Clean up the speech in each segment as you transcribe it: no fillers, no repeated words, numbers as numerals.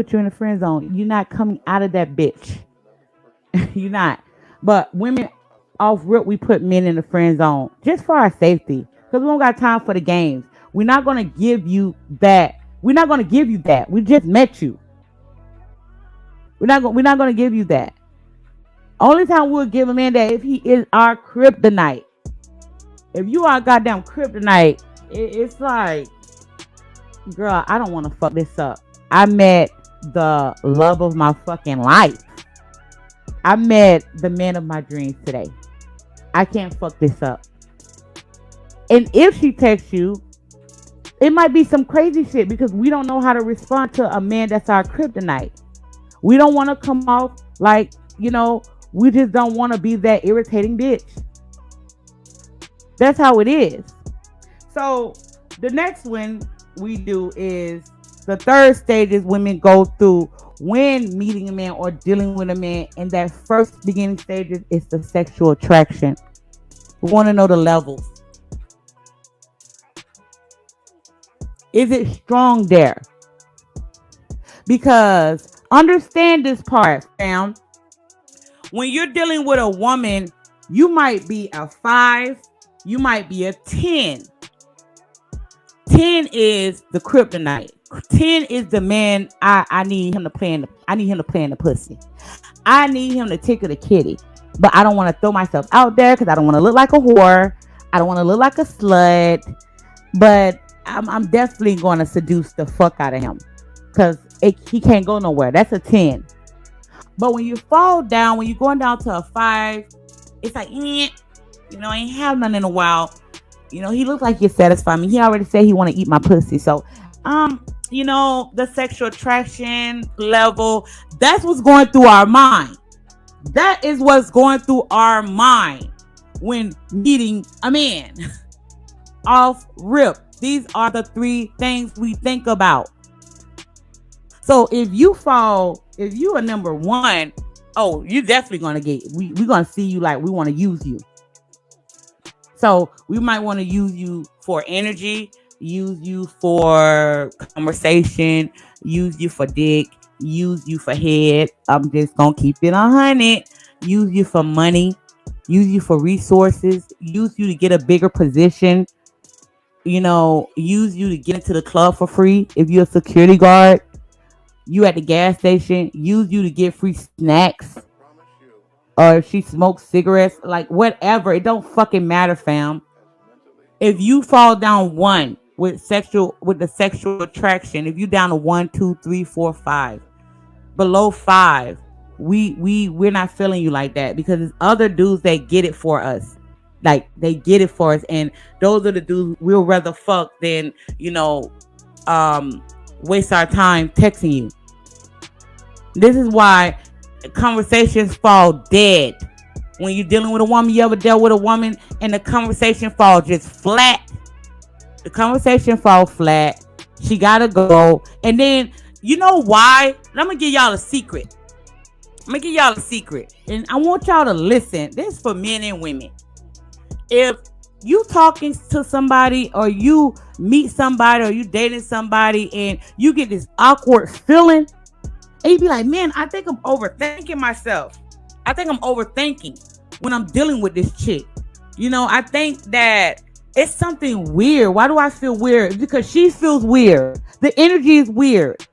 put you in the friend zone. You're not coming out of that bitch. You're not. But women off rip, we put men in the friend zone just for our safety. Because we don't got time for the games. We're not gonna give you that. We're not gonna give you that. We just met you. We're not gonna give you that. Only time we'll give a man that if he is our kryptonite. If you are goddamn kryptonite, it's like, girl, I don't want to fuck this up. I met the love of my fucking life. I met the man of my dreams today. I can't fuck this up. And if she texts you, it might be some crazy shit because we don't know how to respond to a man that's our kryptonite. We don't want to come off like, we just don't want to be that irritating bitch. That's how it is. So the next one we do is the third stage is women go through when meeting a man or dealing with a man. And that first beginning stages is the sexual attraction. We want to know the levels. Is it strong there? Because understand this part, fam. When you're dealing with a woman, you might be a 5, you might be a 10. 10 is the kryptonite. 10 is the man I need him to play in the pussy. I need him to tickle the kitty. But I don't want to throw myself out there because I don't want to look like a whore. I don't want to look like a slut. But I'm definitely going to seduce the fuck out of him. Because he can't go nowhere. That's a 10. But when you fall down, when you're going down to a 5, it's like, I ain't have none in a while. He looks like you satisfy me. He already said he want to eat my pussy. So, the sexual attraction level, that's what's going through our mind. That is what's going through our mind when meeting a man. Off rip. These are the 3 things we think about. So if you are number 1, oh, you're definitely going to we're going to see you like we want to use you. So we might want to use you for energy, use you for conversation, use you for dick, use you for head. I'm just going to keep it 100. Use you for money, use you for resources, use you to get a bigger position, use you to get into the club for free. If you're a security guard, you at the gas station, use you to get free snacks. Or if she smokes cigarettes, like whatever. It don't fucking matter, fam. If you fall down 1 with the sexual attraction, if you down to 1, 2, 3, 4, 5, below 5, we're not feeling you like that because there's other dudes that get it for us. Like they get it for us, and those are the dudes we'll rather fuck than waste our time texting you. This is why conversations fall dead. When you're dealing with a woman, you ever dealt with a woman and the conversation fall just flat? The conversation fall flat. She gotta go. And then, you know why? I'm gonna give y'all a secret. And I want y'all to listen. This is for men and women. If you talking to somebody or you meet somebody or you dating somebody and you get this awkward feeling and you be like, man, I think I'm overthinking myself. I think I'm overthinking when I'm dealing with this chick. I think that it's something weird. Why do I feel weird? Because she feels weird. The energy is weird.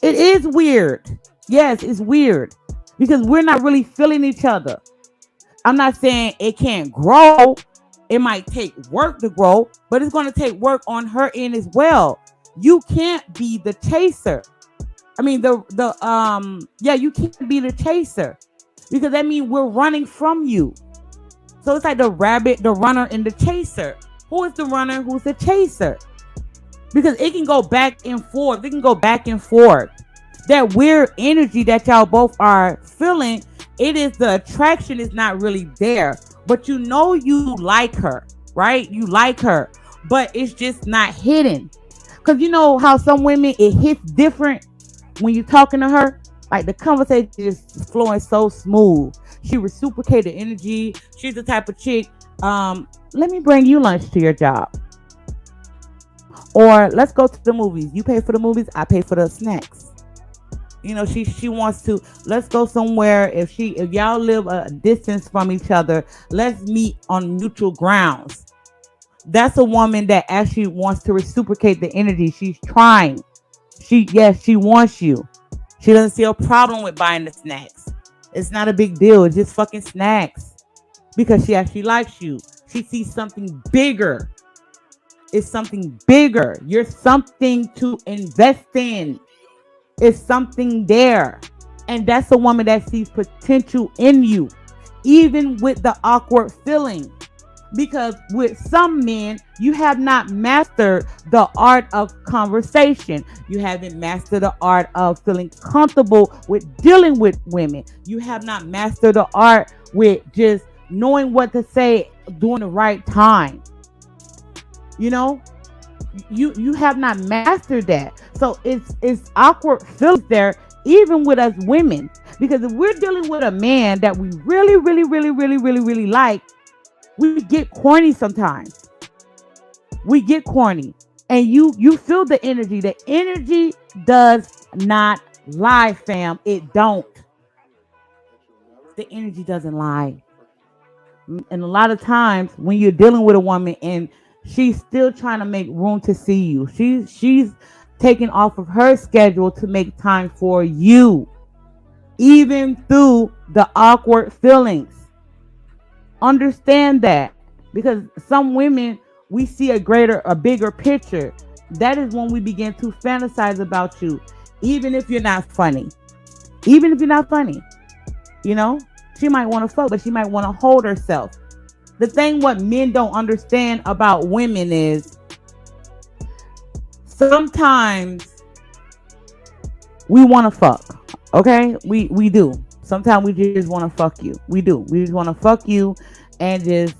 It is weird. Yes, it's weird because we're not really feeling each other. I'm not saying it can't grow. It might take work to grow, but it's going to take work on her end as well. You can't be the chaser. I mean, you can't be the chaser because that means we're running from you. So it's like the rabbit, the runner, and the chaser. Who is the runner? Who's the chaser? Because it can go back and forth. That weird energy that y'all both are feeling, the attraction is not really there. But you like her, right? You like her, but it's just not hidden. Because you know how some women, it hits different when you're talking to her. Like the conversation is flowing so smooth. She reciprocated energy. She's the type of chick, let me bring you lunch to your job. Or let's go to the movies. You pay for the movies, I pay for the snacks. She wants to, let's go somewhere. If y'all live a distance from each other, let's meet on neutral grounds. That's a woman that actually wants to reciprocate the energy. She's trying. Yes, she wants you. She doesn't see a problem with buying the snacks. It's not a big deal. It's just fucking snacks. Because she actually likes you. She sees something bigger. It's something bigger. You're something to invest in. It's something there. And that's a woman that sees potential in you. Even with the awkward feeling. Because with some men, you have not mastered the art of conversation. You haven't mastered the art of feeling comfortable with dealing with women. You have not mastered the art with just knowing what to say during the right time. You know, you have not mastered that. So it's awkward feelings there, even with us women. Because if we're dealing with a man that we really, really, really, really, really, really like, we get corny sometimes. We get corny. And you feel the energy. The energy does not lie, fam. It don't. The energy doesn't lie. And a lot of times when you're dealing with a woman and she's still trying to make room to see you. She's taking off of her schedule to make time for you. Even through the awkward feelings. Understand that, because some women, we see a bigger picture. That is when we begin to fantasize about you, even if you're not funny. Even if you're not funny, she might want to fuck, but she might want to hold herself. The thing what men don't understand about women is sometimes we want to fuck. Okay, we do. Sometimes we just want to fuck you. We do. We just want to fuck you and just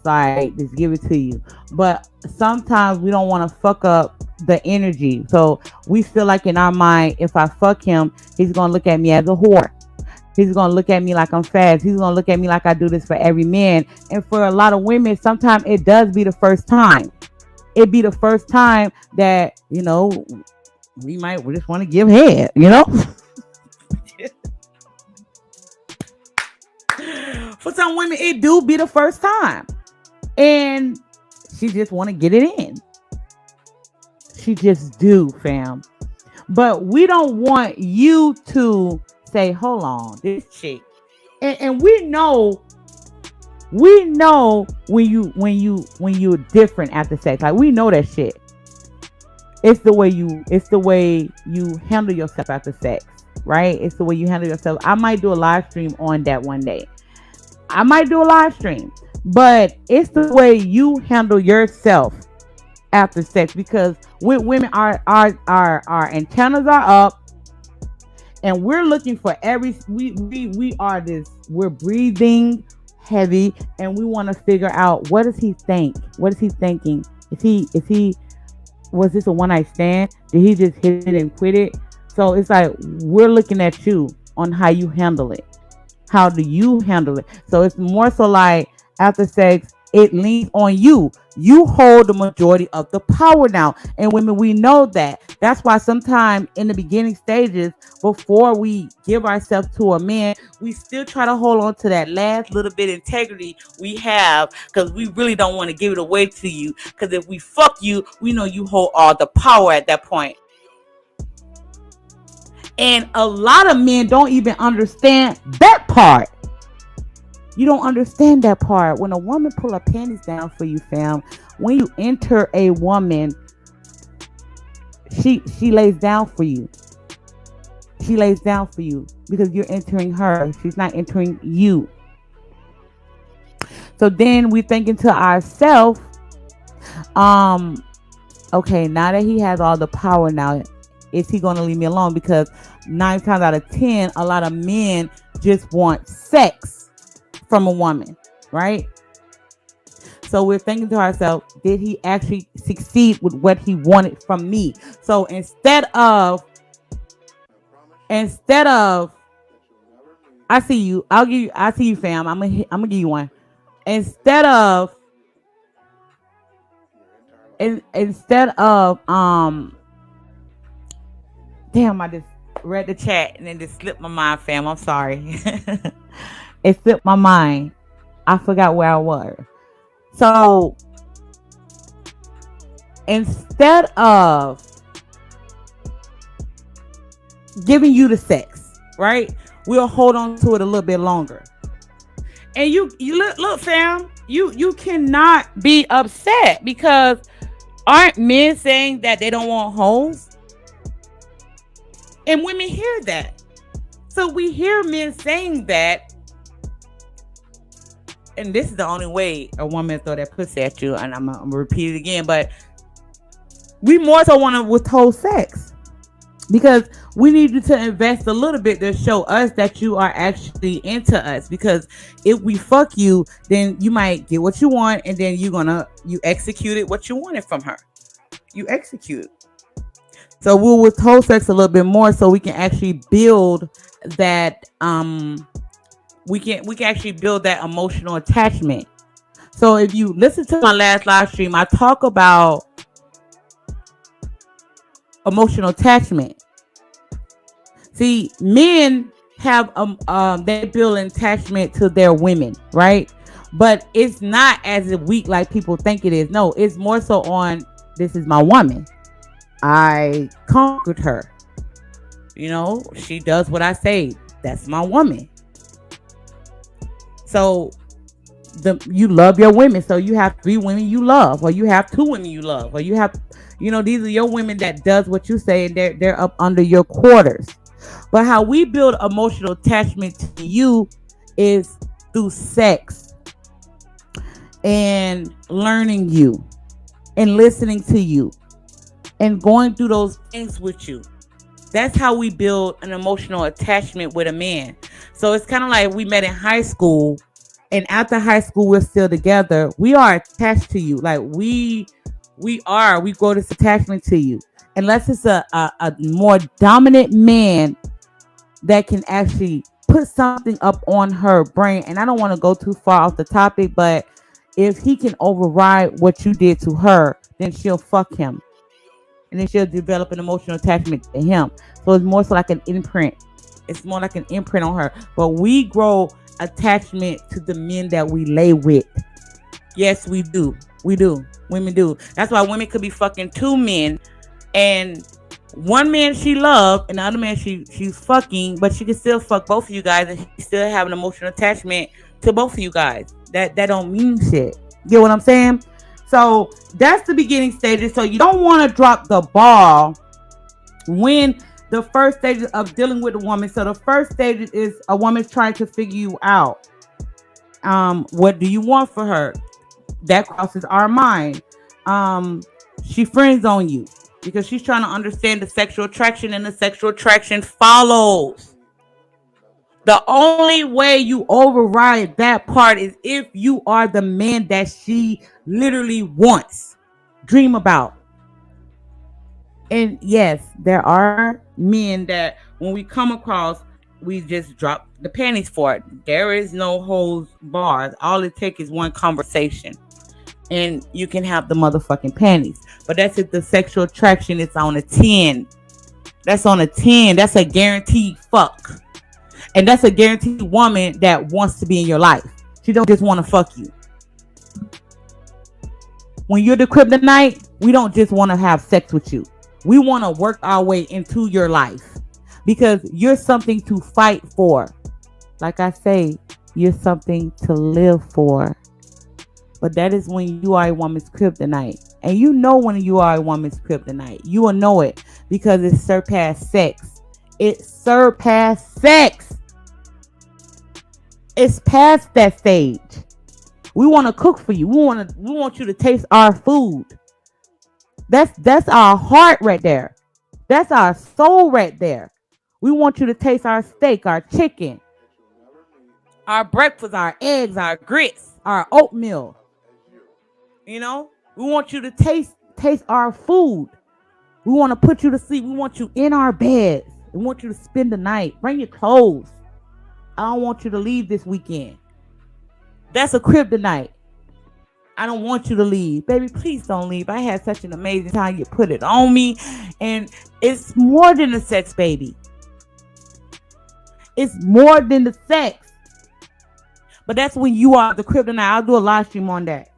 give it to you. But sometimes we don't want to fuck up the energy. So we feel like in our mind, if I fuck him, he's going to look at me as a whore. He's going to look at me like I'm fast. He's going to look at me like I do this for every man. And for a lot of women, sometimes it does be the first time. It be the first time that, we just want to give head, For some women, it do be the first time. And she just want to get it in. She just do, fam. But we don't want you to say, hold on, this chick. And we know when you're different after sex. Like, we know that shit. It's the way you handle yourself after sex, right? It's the way you handle yourself. I might do a live stream on that one day. But it's the way you handle yourself after sex, because with women, our antennas are up, and we're looking for we're breathing heavy, and we want to figure out, what does he think? What is he thinking? Was this a one night stand? Did he just hit it and quit it? So it's like we're looking at you on how you handle it. How do you handle it? So it's more so like after sex, it leans on you. You hold the majority of the power now. And women, we know that. That's why sometimes in the beginning stages, before we give ourselves to a man, we still try to hold on to that last little bit of integrity we have, because we really don't want to give it away to you. Because if we fuck you, we know you hold all the power at that point. And a lot of men don't even understand that part. You don't understand that part. When a woman pull her panties down for you, fam, when you enter a woman, she lays down for you. She lays down for you because you're entering her. She's not entering you. So then we thinking to ourselves, okay, now that he has all the power now, is he going to leave me alone? Because 9 times out of 10, a lot of men just want sex from a woman, right? So we're thinking to ourselves, did he actually succeed with what he wanted from me? So instead of I see you, I see you, fam. I'm gonna give you one. Instead of damn, I just read the chat and then just slipped my mind, fam. I'm sorry. It slipped my mind. I forgot where I was. So instead of giving you the sex, right? We'll hold on to it a little bit longer. And you look, fam, you cannot be upset because aren't men saying that they don't want hoes? And women hear that. So we hear men saying that. And this is the only way a woman throw that pussy at you. And I'm gonna repeat it again, but we more so want to withhold sex because we need you to invest a little bit to show us that you are actually into us. Because if we fuck you, then you might get what you want, and then you executed what you wanted from her. You execute. So we'll withhold sex a little bit more so we can actually build that we can actually build that emotional attachment. So if you listen to my last live stream, I talk about emotional attachment. See, men have they build an attachment to their women, right? But it's not as weak like people think it is. No, it's more so on, this is my woman. I conquered her. You know, she does what I say. That's my woman. So you love your women. So you have 3 women you love, or you have 2 women you love, or you have, these are your women that does what you say, and they're up under your quarters. But how we build emotional attachment to you is through sex and learning you and listening to you and going through those things with you. That's how we build an emotional attachment with a man. So it's kind of like we met in high school, and after high school we're still together. We are attached to you. Like we grow this attachment to you. Unless it's a more dominant man that can actually put something up on her brain. And I don't want to go too far off the topic, but if he can override what you did to her, then she'll fuck him. And then she'll develop an emotional attachment to him. So it's more so like an imprint. It's more like an imprint on her. But we grow attachment to the men that we lay with. Yes, we do. We do. Women do. That's why women could be fucking 2 men, and one man she loved and the other man she's fucking, but she can still fuck both of you guys, and she still have an emotional attachment to both of you guys. That don't mean shit. Get what I'm saying? So that's the beginning stages. So you don't want to drop the ball when the first stage of dealing with a woman. So the first stage is a woman's trying to figure you out. What do you want for her? That crosses our mind. She friends on you because she's trying to understand the sexual attraction, and the sexual attraction follows. The only way you override that part is if you are the man that she literally wants, dream about. And yes, there are men that when we come across, we just drop the panties for it. There is no holds bars. All it takes is one conversation, and you can have the motherfucking panties. But that's if the sexual attraction is on a 10. That's on a 10. That's a guaranteed fuck. And that's a guaranteed woman that wants to be in your life. She don't just want to fuck you. When you're the Kryptonite, we don't just want to have sex with you. We want to work our way into your life because you're something to fight for. Like I say, you're something to live for. But that is when you are a woman's Kryptonite. And you know when you are a woman's Kryptonite. You will know it because it surpassed sex. It surpassed sex. It's past that stage. We want to cook for you. We want you to taste our food. That's our heart right there. That's our soul right there. We want you to taste our steak, our chicken, our breakfast, our eggs, our grits, our oatmeal. We want you to taste our food. We want to put you to sleep. We want you in our beds. We want you to spend the night. Bring your clothes. I don't want you to leave this weekend. That's a Kryptonite. I don't want you to leave. Baby, please don't leave. I had such an amazing time. You put it on me. And it's more than a sex, baby. It's more than the sex. But that's when you are the kryptonite. I'll do a live stream on that.